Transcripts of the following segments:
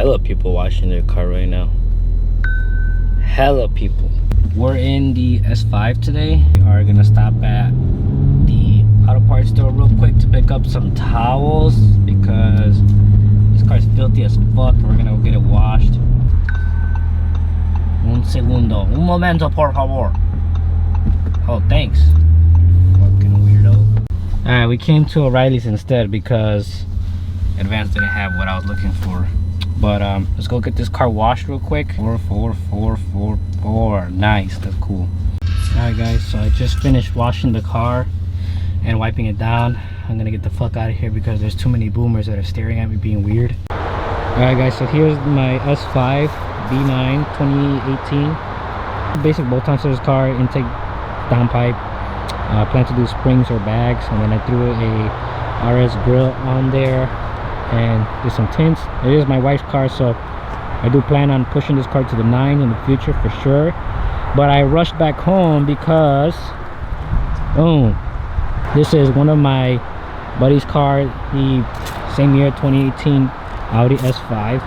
hella people washing their car right now. Hella people. We're in the S5 today. We are gonna stop at the auto parts store real quick to pick up some towels because this car's filthy as fuck. We're gonna go get it washed. Un segundo. Un momento, por favor. Oh, thanks. Fucking weirdo. Alright, we came to O'Reilly's instead because Advance didn't have what I was looking for. But let's go get this car washed real quick. 44444. Nice, that's cool. Alright guys, so I just finished washing the car and wiping it down. I'm gonna get the fuck out of here because there's too many boomers that are staring at me being weird. Alright guys, so here's my S5 B9 2018. Basic bolt-ons to this car, intake downpipe. Plan to do springs or bags, and then I threw a RS grill on there and do some tints. It is my wife's car, so I do plan on pushing this car to the 9 in the future for sure. But I rushed back home because this is one of my buddy's car. The same year, 2018 Audi S5.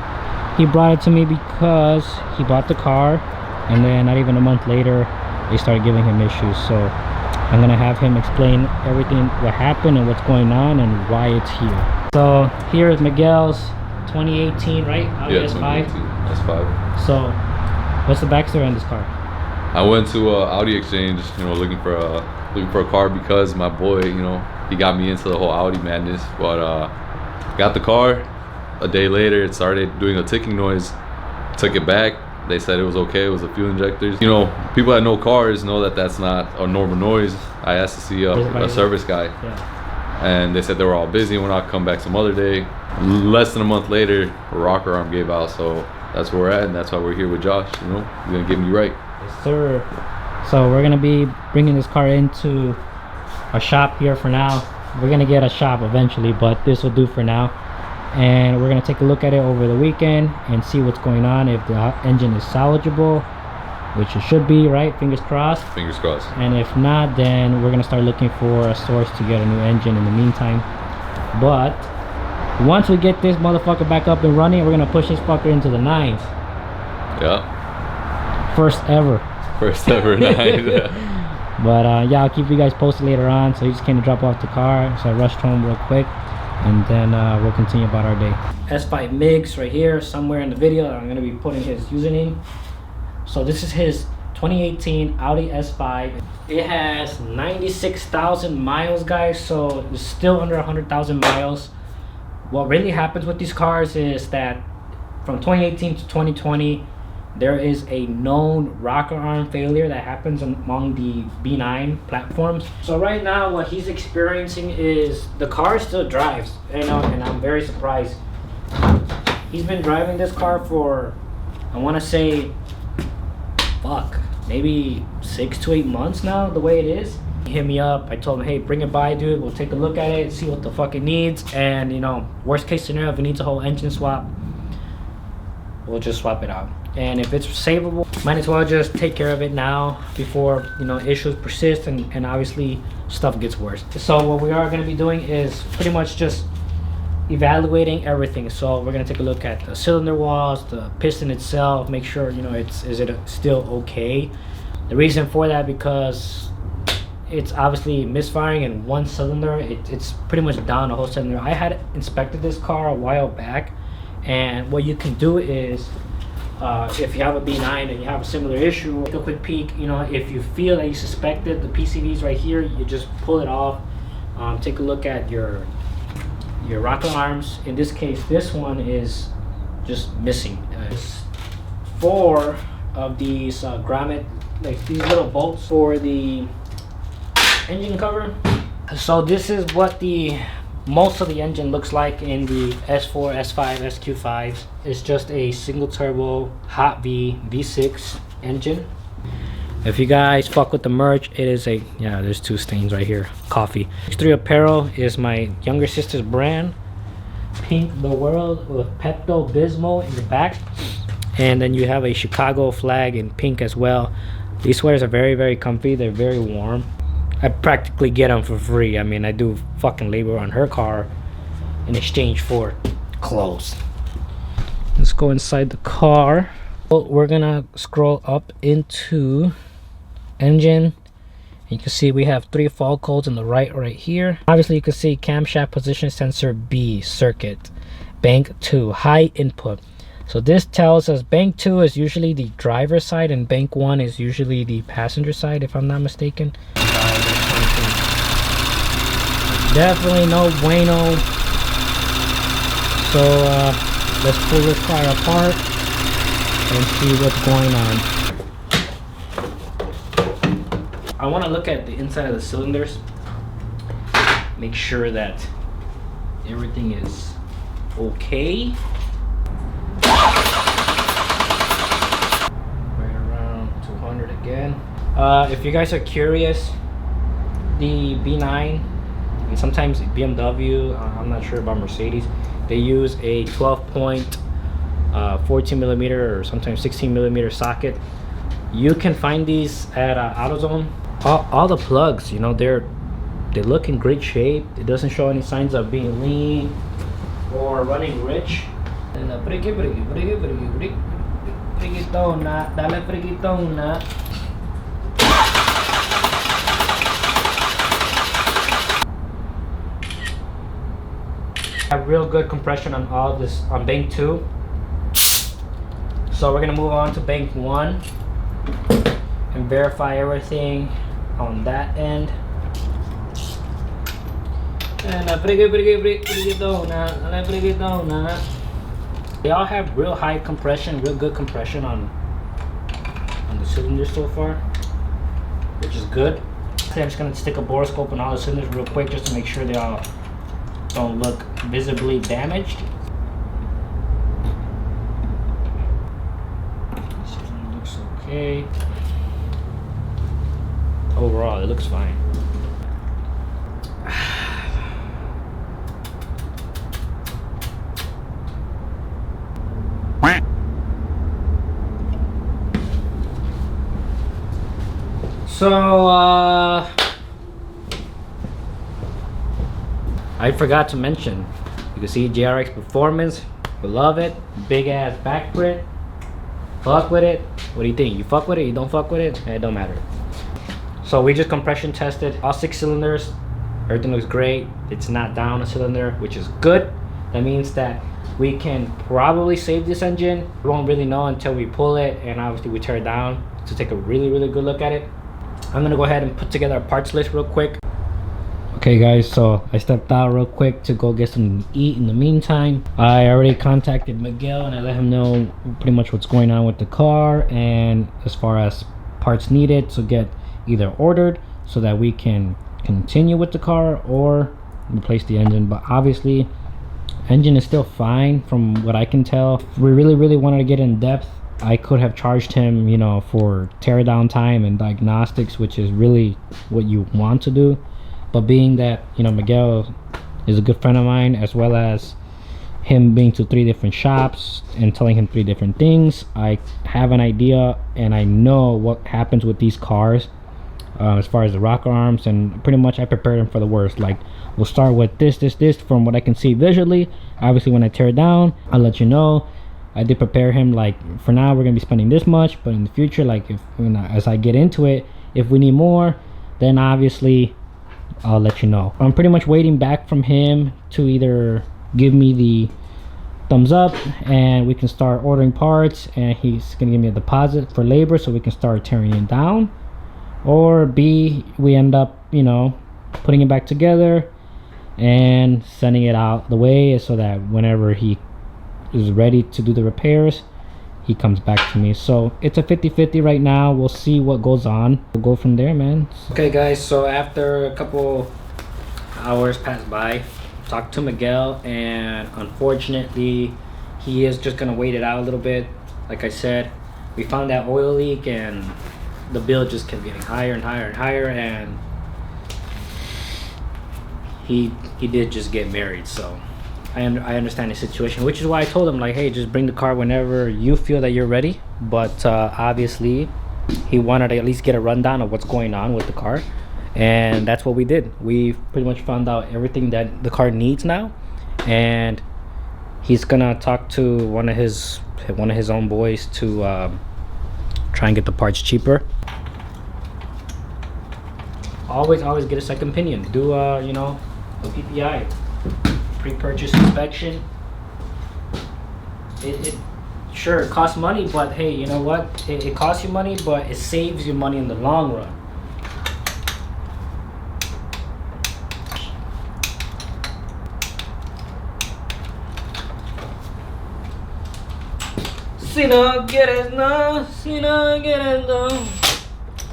He brought it to me because he bought the car, and then not even a month later they started giving him issues. So I'm gonna have him explain everything, what happened and what's going on and why it's here. So here is Miguel's 2018, right? Audi S5. S5. So what's the backstory on this car? I went to Audi Exchange, looking for a car because my boy, he got me into the whole Audi madness. But got the car. A day later, it started doing a ticking noise. Took it back. They said it was okay. It was the fuel injectors. People that know cars know that that's not a normal noise. I asked to see a service guy. Yeah. And they said they were all busy when I'll come back some other day. Less than a month later, a rocker arm gave out. So that's where we're at, and that's why we're here with Josh. You're gonna get me right. Yes, sir. So we're gonna be bringing this car into our shop here for now. We're gonna get a shop eventually, but this will do for now. And we're gonna take a look at it over the weekend and see what's going on, if the engine is salvageable, which it should be, right? Fingers crossed. Fingers crossed. And if not, then we're gonna start looking for a source to get a new engine in the meantime. But once we get this motherfucker back up and running, we're gonna push this fucker into the 9s. Yeah. First ever 9. But yeah, I'll keep you guys posted later on. So he just came to drop off the car, so I rushed home real quick, and then we'll continue about our day. S5 Mix right here somewhere in the video. I'm gonna be putting his username. So this is his 2018 Audi S5. It has 96,000 miles, guys, so it's still under 100,000 miles. What really happens with these cars is that from 2018 to 2020, there is a known rocker arm failure that happens among the B9 platforms. So right now what he's experiencing is the car still drives, and I'm very surprised. He's been driving this car for, I want to say, maybe 6 to 8 months now, the way it is. He hit me up. I told him, hey, bring it by, dude. We'll take a look at it, see what the fuck it needs, and worst case scenario, if it needs a whole engine swap, we'll just swap it out. And if it's savable, might as well just take care of it now before issues persist and obviously stuff gets worse. So what we are going to be doing is pretty much just evaluating everything. So we're going to take a look at the cylinder walls, the piston itself, make sure is it still okay. The reason for that, because it's obviously misfiring in one cylinder. It's pretty much down the whole cylinder. I had inspected this car a while back, and what you can do is if you have a B9 and you have a similar issue, take a quick peek. If you feel that you suspected the PCVs right here, you just pull it off. Take a look at your rocker arms. In this case, this one is just missing. It's 4 of these grommet, like these little bolts for the engine cover. So this is what most of the engine looks like in the S4, S5, SQ5s. It's just a single turbo hot V6 engine. If you guys fuck with the merch, it is there's 2 stains right here. Coffee. X3 Apparel is my younger sister's brand. Pink the World with Pepto-Bismol in the back. And then you have a Chicago flag in pink as well. These sweaters are very, very comfy. They're very warm. I practically get them for free. I mean, I do fucking labor on her car in exchange for clothes. let's go inside the car. Well, we're gonna scroll up into engine. You can see we have 3 fault codes on the right here. Obviously you can see camshaft position sensor B circuit, bank 2 high input. So this tells us bank 2 is usually the driver's side and bank 1 is usually the passenger side, if I'm not mistaken. Definitely no bueno. So let's pull this car apart and see what's going on. I want to look at the inside of the cylinders, make sure that everything is okay. Right around 200 again. If you guys are curious, the B9 and sometimes BMW, I'm not sure about Mercedes, they use a 12.14 millimeter or sometimes 16 millimeter socket. You can find these at AutoZone. All the plugs, you know, they look in great shape. It doesn't show any signs of being lean or running rich. And have real good compression on all this on bank 2. So we're gonna move on to bank 1 and verify everything on that end. And they all have real high compression, real good compression on the cylinders so far, which is good. I'm just gonna stick a borescope on all the cylinders real quick just to make sure they all don't look visibly damaged. This one looks okay. Overall, it looks fine. So, I forgot to mention, you can see JRX Performance, we love it, big ass back print, fuck with it. What do you think? You fuck with it? You don't fuck with it? It don't matter. So we just compression tested all 6 cylinders, everything looks great. It's not down a cylinder, which is good. That means that we can probably save this engine. We won't really know until we pull it and obviously we tear it down to take a really good look at it. I'm gonna go ahead and put together a parts list real quick. Okay guys, so I stepped out real quick to go get something to eat in the meantime. I already contacted Miguel and I let him know pretty much what's going on with the car and as far as parts needed to get either ordered so that we can continue with the car or replace the engine. But obviously engine is still fine from what I can tell. If we really wanted to get in depth, I could have charged him, you know, for tear down time and diagnostics, which is really what you want to do. But being that, you know, Miguel is a good friend of mine, as well as him being to 3 different shops and telling him 3 different things, I have an idea and I know what happens with these cars as far as the rocker arms, and pretty much I prepared him for the worst. Like, we'll start with this from what I can see visually. Obviously when I tear it down, I'll let you know. I did prepare him, like, for now we're gonna be spending this much, but in the future, like, if, you know, as I get into it, if we need more, then obviously I'll let you know. I'm pretty much waiting back from him to either give me the thumbs up and we can start ordering parts and he's gonna give me a deposit for labor so we can start tearing it down, or B, we end up, you know, putting it back together and sending it out the way so that whenever he is ready to do the repairs, he comes back to me. So it's a 50-50 right now. We'll see what goes on. We'll go from there, man. Okay guys, so after a couple hours passed by, talked to Miguel, and unfortunately he is just gonna wait it out a little bit. Like I said, we found that oil leak and the bill just kept getting higher and higher, and he did just get married. So I understand the situation, which is why I told him, like, hey, just bring the car whenever you feel that you're ready. But obviously he wanted to at least get a rundown of what's going on with the car, and that's what we did. We pretty much found out everything that the car needs now, and He's gonna talk to one of his own boys to try and get the parts cheaper. Always get a second opinion. Do you know, a PPI, pre-purchase inspection. It sure, it costs money, but hey, you know what? It costs you money, but it saves you money in the long run. Si no quieres no, si no quieres no.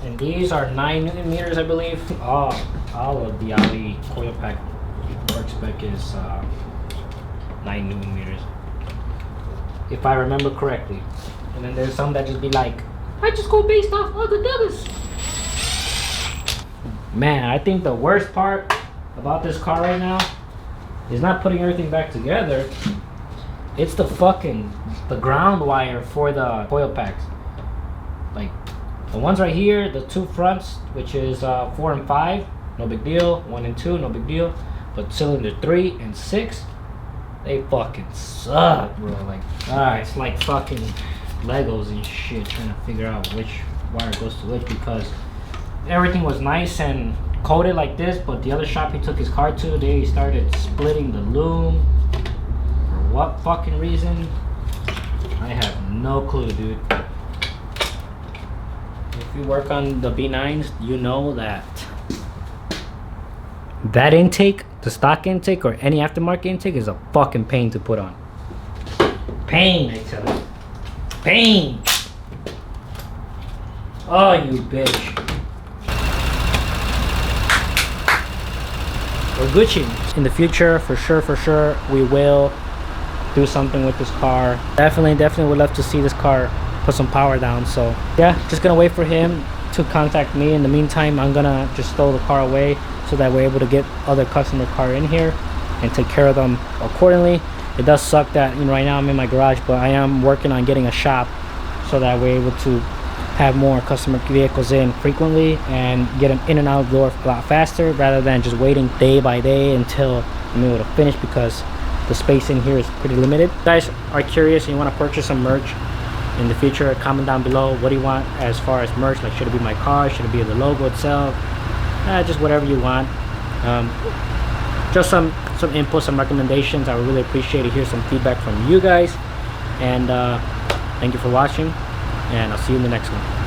And these are 9 Newton meters, I believe. All of the Audi coil pack work spec is 9 Newton meters, if I remember correctly. And then there's some that just be like, I just go based off other Douglas. Man, I think the worst part about this car right now is not putting everything back together. It's the ground wire for the coil packs. Like the ones right here, the two fronts, which is 4 and 5, no big deal. 1 and 2, no big deal. But cylinder 3 and 6, they fucking suck, bro. Like, it's like fucking Legos and shit, trying to figure out which wire goes to which, because everything was nice and coated like this, but the other shop he took his car to, they started splitting the loom. For what fucking reason? I have no clue, dude. If you work on the B9s, you know that intake, the stock intake or any aftermarket intake, is a fucking pain to put on. Pain, I tell you. Pain. Oh, you bitch. We're Gucci. In the future, for sure, we will do something with this car. Definitely would love to see this car put some power down. So yeah, just gonna wait for him to contact me. In the meantime, I'm gonna just throw the car away so that we're able to get other customer car in here and take care of them accordingly. It does suck that, you know, right now I'm in my garage, but I am working on getting a shop so that we're able to have more customer vehicles in frequently and get them in and out of the door a lot faster, rather than just waiting day by day until I'm able to finish, because the space in here is pretty limited. If you guys are curious and you want to purchase some merch in the future, comment down below. What do you want as far as merch? Like, should it be my car? Should it be the logo itself? Just whatever you want. Just some input, some recommendations. I would really appreciate to hear some feedback from you guys. And thank you for watching, and I'll see you in the next one.